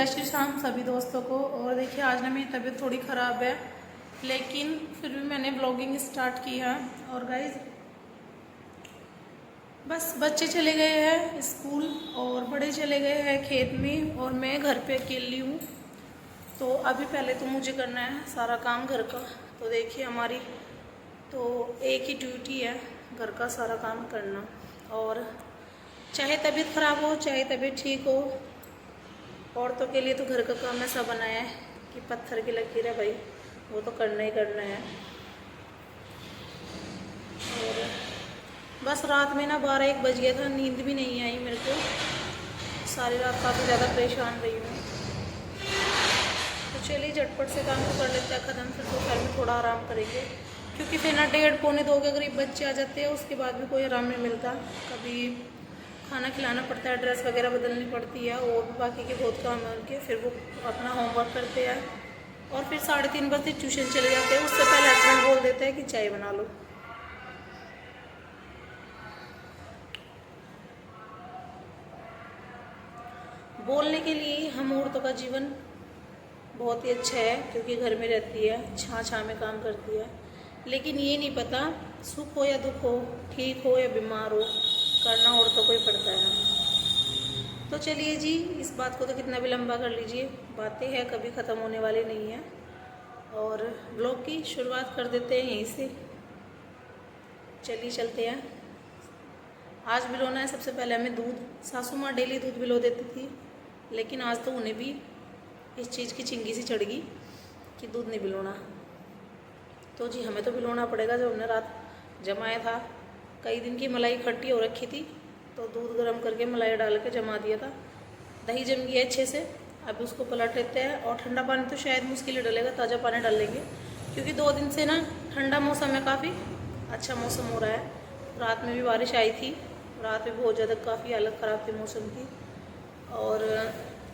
श्री राम सभी दोस्तों को। और देखिए आज ना मेरी तबीयत थोड़ी ख़राब है, लेकिन फिर भी मैंने ब्लॉगिंग स्टार्ट की है। और गाइज बस बच्चे चले गए हैं स्कूल और बड़े चले गए हैं खेत में और मैं घर पे अकेली हूँ। तो अभी पहले तो मुझे करना है सारा काम घर का। तो देखिए हमारी तो एक ही ड्यूटी है घर का सारा काम करना। और चाहे तबीयत ख़राब हो चाहे तबीयत ठीक हो, औरतों के लिए तो घर का काम ऐसा बनाया है कि पत्थर की लकीर है भाई, वो तो करना ही करना है। और बस रात में ना 12-1 बज गया था, नींद भी नहीं आई मेरे को। सारी रात काफ़ी ज़्यादा परेशान रही हूँ। तो चलिए झटपट से काम को कर लेते हैं ख़त्म, फिर दोपहर में थोड़ा आराम करेंगे, क्योंकि फिर ना 1:30-1:45 के करीब बच्चे आ जाते हैं। उसके बाद भी कोई आराम नहीं मिलता। कभी खाना खिलाना पड़ता है, ड्रेस वगैरह बदलनी पड़ती है और भी बाकी के बहुत काम है उनके। फिर वो अपना होमवर्क करते हैं और फिर 3:30 बजे ट्यूशन चले जाते हैं। उससे पहले हस्बैंड बोल देते हैं कि चाय बना लो। बोलने के लिए हम औरतों का जीवन बहुत ही अच्छा है, क्योंकि घर में रहती है, छाँ में काम करती है। लेकिन ये नहीं पता सुख हो या दुख हो, ठीक हो या बीमार हो, करना औरतों को ही पड़ता है। तो चलिए जी, इस बात को तो कितना भी लंबा कर लीजिए, बातें हैं कभी ख़त्म होने वाली नहीं है। और ब्लॉग की शुरुआत कर देते हैं यहीं से। चलिए चलते हैं। आज भिगोना है सबसे पहले हमें दूध। सासू माँ डेली दूध भिगो देती थी, लेकिन आज तो उन्हें भी इस चीज़ की चिंगी सी चढ़ गई कि दूध नहीं भिगोना। तो जी हमें तो भिगोना पड़ेगा। जब हमने रात जमाया था, कई दिन की मलाई इकट्ठी हो रखी थी, तो दूध गर्म करके मलाई डाल के जमा दिया था। दही जम गया अच्छे से। अब उसको पलट लेते हैं। और ठंडा पानी तो शायद मुश्किल ही डलेगा, ताज़ा पानी डाल लेंगे, क्योंकि 2 दिन से ना ठंडा मौसम है, काफ़ी अच्छा मौसम हो रहा है। रात में भी बारिश आई थी, रात में बहुत ज़्यादा काफ़ी हालत ख़राब थी मौसम की। और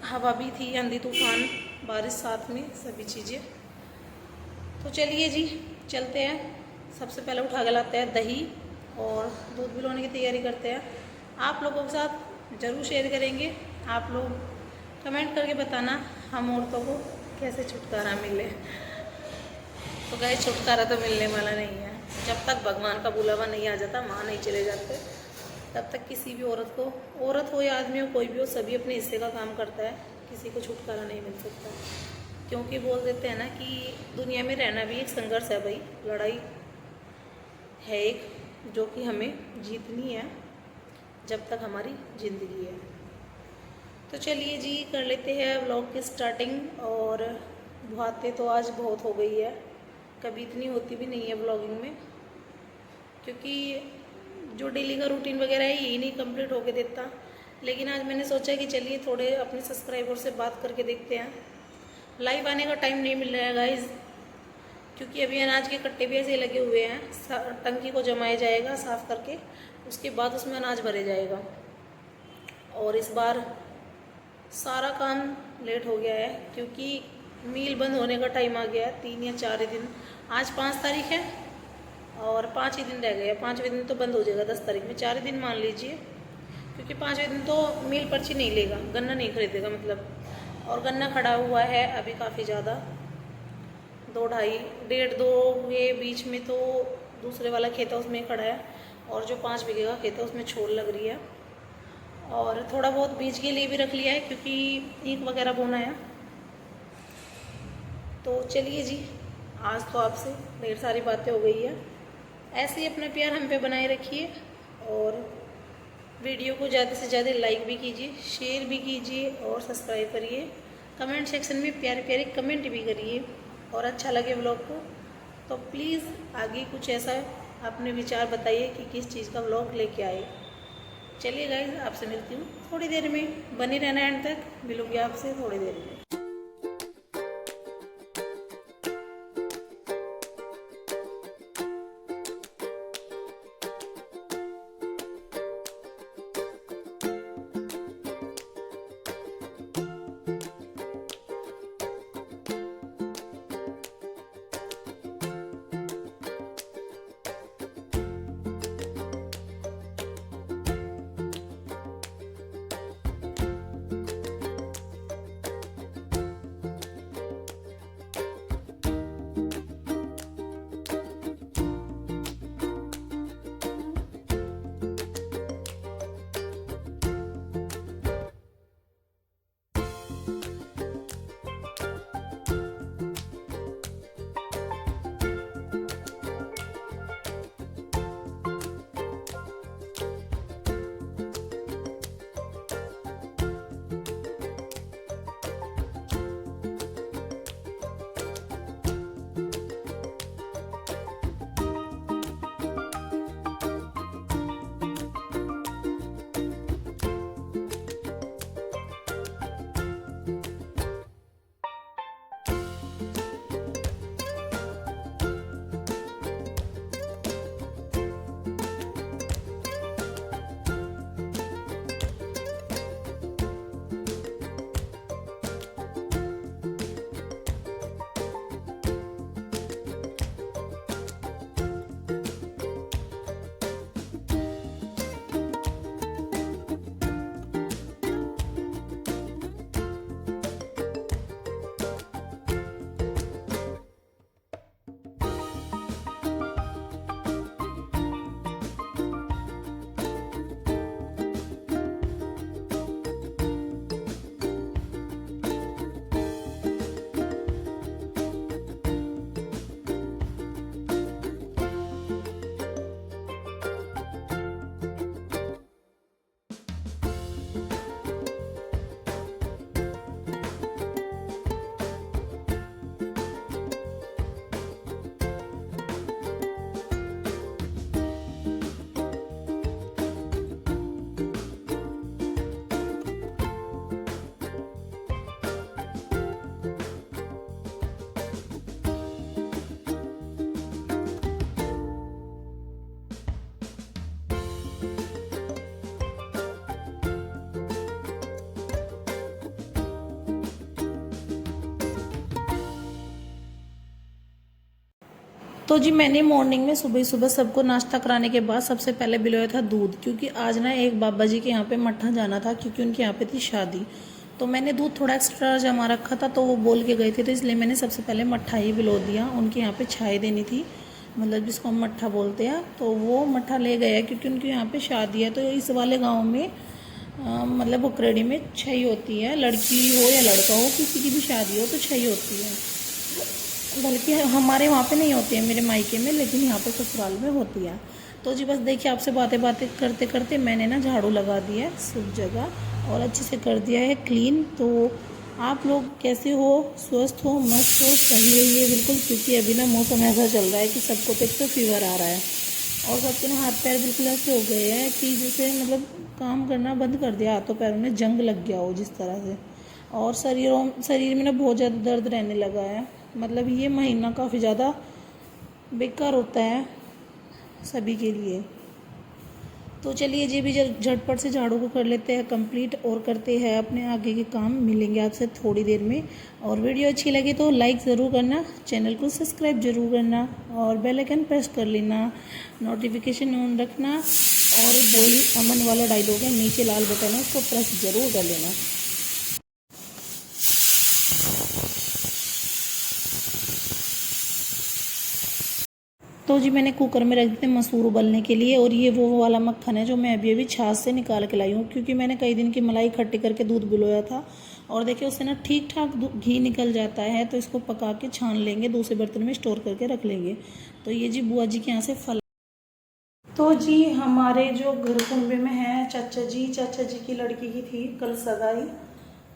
हवा भी थी, आंधी तूफान, बारिश साथ में, सभी चीज़ें। तो चलिए जी चलते हैं। सबसे पहले उठा के लाते हैं दही और दूध भिगोने की तैयारी करते हैं। आप लोगों के साथ ज़रूर शेयर करेंगे। आप लोग कमेंट करके बताना हम औरतों को कैसे छुटकारा मिले। तो गाइस छुटकारा तो मिलने वाला नहीं है जब तक भगवान का बुलावा नहीं आ जाता, माँ नहीं चले जाते, तब तक किसी भी औरत को, औरत हो या आदमी हो, कोई भी हो, सभी अपने हिस्से का काम करता है। किसी को छुटकारा नहीं मिल सकता, क्योंकि बोल देते हैं ना कि दुनिया में रहना भी एक संघर्ष है भाई, लड़ाई है एक, जो कि हमें जीतनी है जब तक हमारी ज़िंदगी है। तो चलिए जी कर लेते हैं व्लॉग की स्टार्टिंग। और बातें तो आज बहुत हो गई है, कभी इतनी होती भी नहीं है व्लॉगिंग में, क्योंकि जो डेली का रूटीन वगैरह है यही नहीं कंप्लीट होके देता। लेकिन आज मैंने सोचा कि चलिए थोड़े अपने सब्सक्राइबर से बात करके देखते हैं। लाइव आने का टाइम नहीं मिल रहा है गाइज, क्योंकि अभी अनाज के कट्टे भी ऐसे लगे हुए हैं। टंकी को जमाया जाएगा साफ़ करके, उसके बाद उसमें अनाज भरे जाएगा। और इस बार सारा काम लेट हो गया है, क्योंकि मील बंद होने का टाइम आ गया है। 3 या 4 ही दिन, आज 5 तारीख है और 5 ही दिन रह गए हैं। 5वें दिन तो बंद हो जाएगा 10 तारीख में, 4 ही दिन मान लीजिए, क्योंकि 5वें दिन तो मील पर्ची नहीं लेगा, गन्ना नहीं खरीदेगा मतलब। और गन्ना खड़ा हुआ है अभी काफ़ी ज़्यादा, 2-2.5 1.5-2 के बीच में तो दूसरे वाला खेत है उसमें खड़ा है, और जो 5 बीघे का खेत है उसमें छोल लग रही है। और थोड़ा बहुत बीज के लिए भी रख लिया है, क्योंकि ईख वगैरह बोना है। तो चलिए जी, आज तो आपसे ढेर सारी बातें हो गई है। ऐसे ही अपना प्यार हम पे बनाए रखिए, और वीडियो को ज़्यादा से ज़्यादा लाइक भी कीजिए, शेयर भी कीजिए और सब्सक्राइब करिए। कमेंट सेक्शन में प्यारे प्यारे कमेंट भी करिए। और अच्छा लगे व्लॉग को तो प्लीज़ आगे कुछ ऐसा अपने विचार बताइए कि किस चीज़ का व्लॉग लेके आए। चलिए गाइस, आपसे मिलती हूँ थोड़ी देर में, बनी रहना एंड तक, मिलूँगी आपसे थोड़ी देर में। तो जी मैंने मॉर्निंग में सुबह सुबह सबको नाश्ता कराने के बाद सबसे पहले बिलोया था दूध, क्योंकि आज ना एक बाबा जी के यहाँ पे मट्ठा जाना था, क्योंकि उनके यहाँ पे थी शादी। तो मैंने दूध थोड़ा एक्स्ट्रा जमा रखा था, तो वो बोल के गए थे, तो इसलिए मैंने सबसे पहले मट्ठा ही बिलो दिया। उनके यहाँ पे छाई देनी थी, मतलब जिसको हम मट्ठा बोलते हैं, तो वो मट्ठा ले गया क्योंकि उनके यहाँ पे शादी है। तो इस वाले गाँव में मतलब बुकरेडी में छई होती है, लड़की हो या लड़का हो, किसी की भी शादी हो तो छई होती है। बल्कि हमारे वहाँ पे नहीं होती है, मेरे मायके में, लेकिन यहाँ पे ससुराल में होती है। तो जी बस देखिए, आपसे बातें बातें करते करते मैंने ना झाड़ू लगा दिया है सब जगह और अच्छे से कर दिया है क्लीन। तो आप लोग कैसे हो? स्वस्थ हो, मस्त हो, सही रहिए बिल्कुल, क्योंकि अभी ना मौसम ऐसा चल रहा है कि सबको तो एक तो फीवर आ रहा है और सबके ना हाथ पैर बिल्कुल ऐसे हो गए हैं कि जैसे मतलब काम करना बंद कर दिया, हाथों पैरों में जंग लग गया हो जिस तरह से। और शरीर में ना बहुत ज़्यादा दर्द रहने लगा है। मतलब ये महीना काफ़ी ज़्यादा बेकार होता है सभी के लिए। तो चलिए जी भी झटपट से झाड़ू को कर लेते हैं कंप्लीट और करते हैं अपने आगे के काम। मिलेंगे आपसे थोड़ी देर में। और वीडियो अच्छी लगे तो लाइक ज़रूर करना, चैनल को सब्सक्राइब ज़रूर करना और बेल आइकन प्रेस कर लेना, नोटिफिकेशन ऑन रखना। और बोली अमन वाला डायलॉग है, नीचे लाल बटन है, उसको प्रेस ज़रूर कर लेना। तो जी मैंने कुकर में रख दिए मसूर उबलने के लिए, और ये वो वाला मक्खन है जो मैं अभी अभी छाछ से निकाल के लाई हूँ, क्योंकि मैंने कई दिन की मलाई इकट्ठी करके दूध बिलोया था। और देखिए उससे ना ठीक ठाक घी निकल जाता है, तो इसको पका के छान लेंगे, दूसरे बर्तन में स्टोर करके रख लेंगे। तो ये जी बुआ जी के यहाँ से फल। तो जी हमारे जो घर कुंबे में है चाचा जी की लड़की की थी कल सगाई।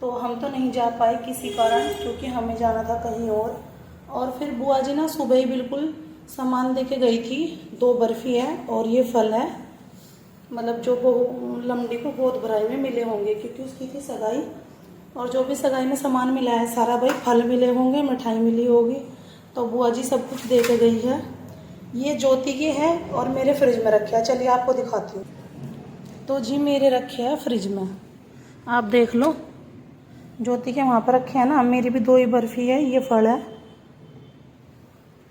तो हम तो नहीं जा पाए किसी कारण, क्योंकि हमें जाना था कहीं और फिर बुआ जी ना सुबह ही बिल्कुल सामान दे के गई थी। 2 बर्फ़ी है और ये फल है, मतलब जो लमड़ी को गोद भराई में मिले होंगे, क्योंकि उसकी थी सगाई। और जो भी सगाई में सामान मिला है सारा भाई फल मिले होंगे, मिठाई मिली होगी। तो बुआ जी सब कुछ दे के गई है। ये ज्योति के है और मेरे फ्रिज में रखे है, चलिए आपको दिखाती हूँ। तो जी मेरे रखे हैं फ्रिज में, आप देख लो। ज्योति के वहाँ पर रखे हैं ना, मेरी भी 2 ही बर्फ़ी है। ये फल है,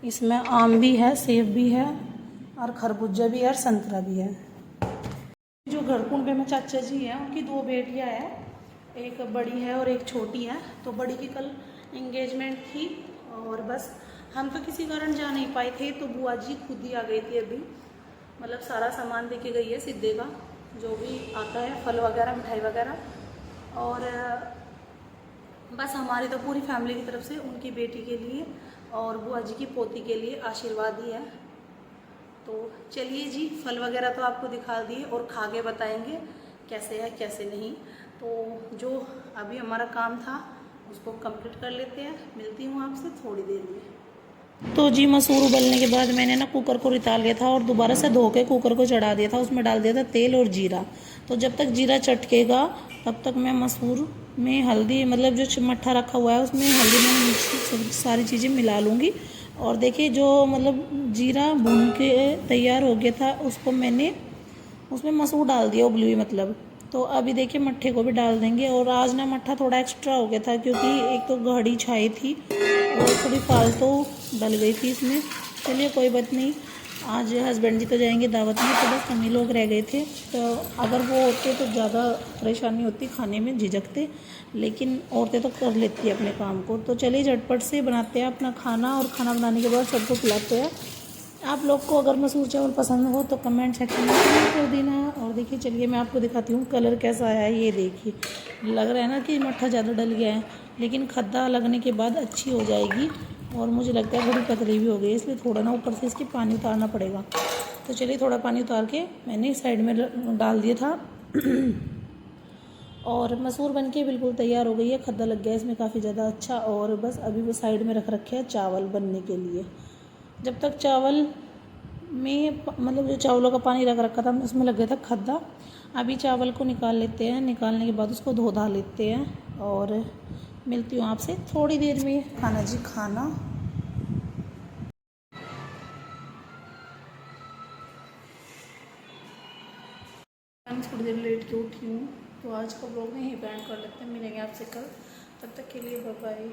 इसमें आम भी है, सेब भी है और खरबूजा भी है और संतरा भी है। जो घर कुंबे में चाचा जी हैं उनकी 2 बेटियां हैं, एक बड़ी है और एक छोटी है। तो बड़ी की कल एंगेजमेंट थी और बस हम तो किसी कारण जा नहीं पाए थे, तो बुआ जी खुद ही आ गई थी अभी। मतलब सारा सामान देके गई है सिद्धे का, जो भी आता है, फल वगैरह, मिठाई वगैरह। और बस हमारी तो पूरी फैमिली की तरफ से उनकी बेटी के लिए और बुआ जी की पोती के लिए आशीर्वाद ही है। तो चलिए जी, फल वगैरह तो आपको दिखा दिए और खा के बताएंगे कैसे है कैसे नहीं। तो जो अभी हमारा काम था उसको कंप्लीट कर लेते हैं, मिलती हूँ आपसे थोड़ी देर में। तो जी मसूर उबलने के बाद मैंने ना कुकर को रिता लिया था और दोबारा से धो के कुकर को चढ़ा दिया था। उसमें डाल दिया था तेल और जीरा। तो जब तक जीरा चटकेगा तब तक मैं मसूर में हल्दी, मतलब जो मट्ठा रखा हुआ है उसमें हल्दी में सारी चीज़ें मिला लूँगी। और देखिए जो मतलब जीरा भून के तैयार हो गया था, उसको मैंने उसमें मसूर डाल दिया उबली हुई मतलब। तो अभी देखिए मट्ठे को भी डाल देंगे। और आज ना मट्ठा थोड़ा एक्स्ट्रा हो गया था, क्योंकि एक तो गाढ़ी छाई थी और थोड़ी फालतू डल गई थी इसमें। चलिए कोई बात नहीं, आज हस्बैंड जी तो जाएंगे दावत में, तो बस हम ही लोग रह गए थे। तो अगर वो होते तो ज़्यादा परेशानी होती, खाने में झिझकते, लेकिन औरतें तो कर लेती है अपने काम को। तो चलिए झटपट से बनाते हैं अपना खाना, और खाना बनाने के बाद सबको खिलाते हैं। आप लोग को अगर मसूर चावल पसंद हो तो कमेंट सेक्शन में कमेंट कर देना। और देखिए चलिए मैं आपको दिखाती हूँ कलर कैसा आया है। ये देखिए, लग रहा है ना कि मट्ठा ज़्यादा डल गया है, लेकिन खद्दा लगने के बाद अच्छी हो जाएगी। और मुझे लगता है थोड़ी पतली भी हो गई, इसलिए थोड़ा ना ऊपर से इसके पानी उतारना पड़ेगा। तो चलिए थोड़ा पानी उतार के मैंने साइड में डाल दिया था। और मसूर बनके बिल्कुल तैयार हो गई है, खद्दा लग गया इसमें काफ़ी ज़्यादा अच्छा। और बस अभी वो साइड में रख रखे हैं चावल बनने के लिए। जब तक चावल में मतलब जो चावलों का पानी रख रखा था उसमें लग गया था खद्दा। अभी चावल को निकाल लेते हैं, निकालने के बाद उसको धो धा लेते हैं और मिलती हूँ आपसे थोड़ी देर में। खाना जी खाना। मैं थोड़ी देर लेट के उठी हूँ, तो आज का ब्लॉग यहीं बैंड कर लेते हैं। मिलेंगे आपसे कल, तब तक के लिए बाय बाय।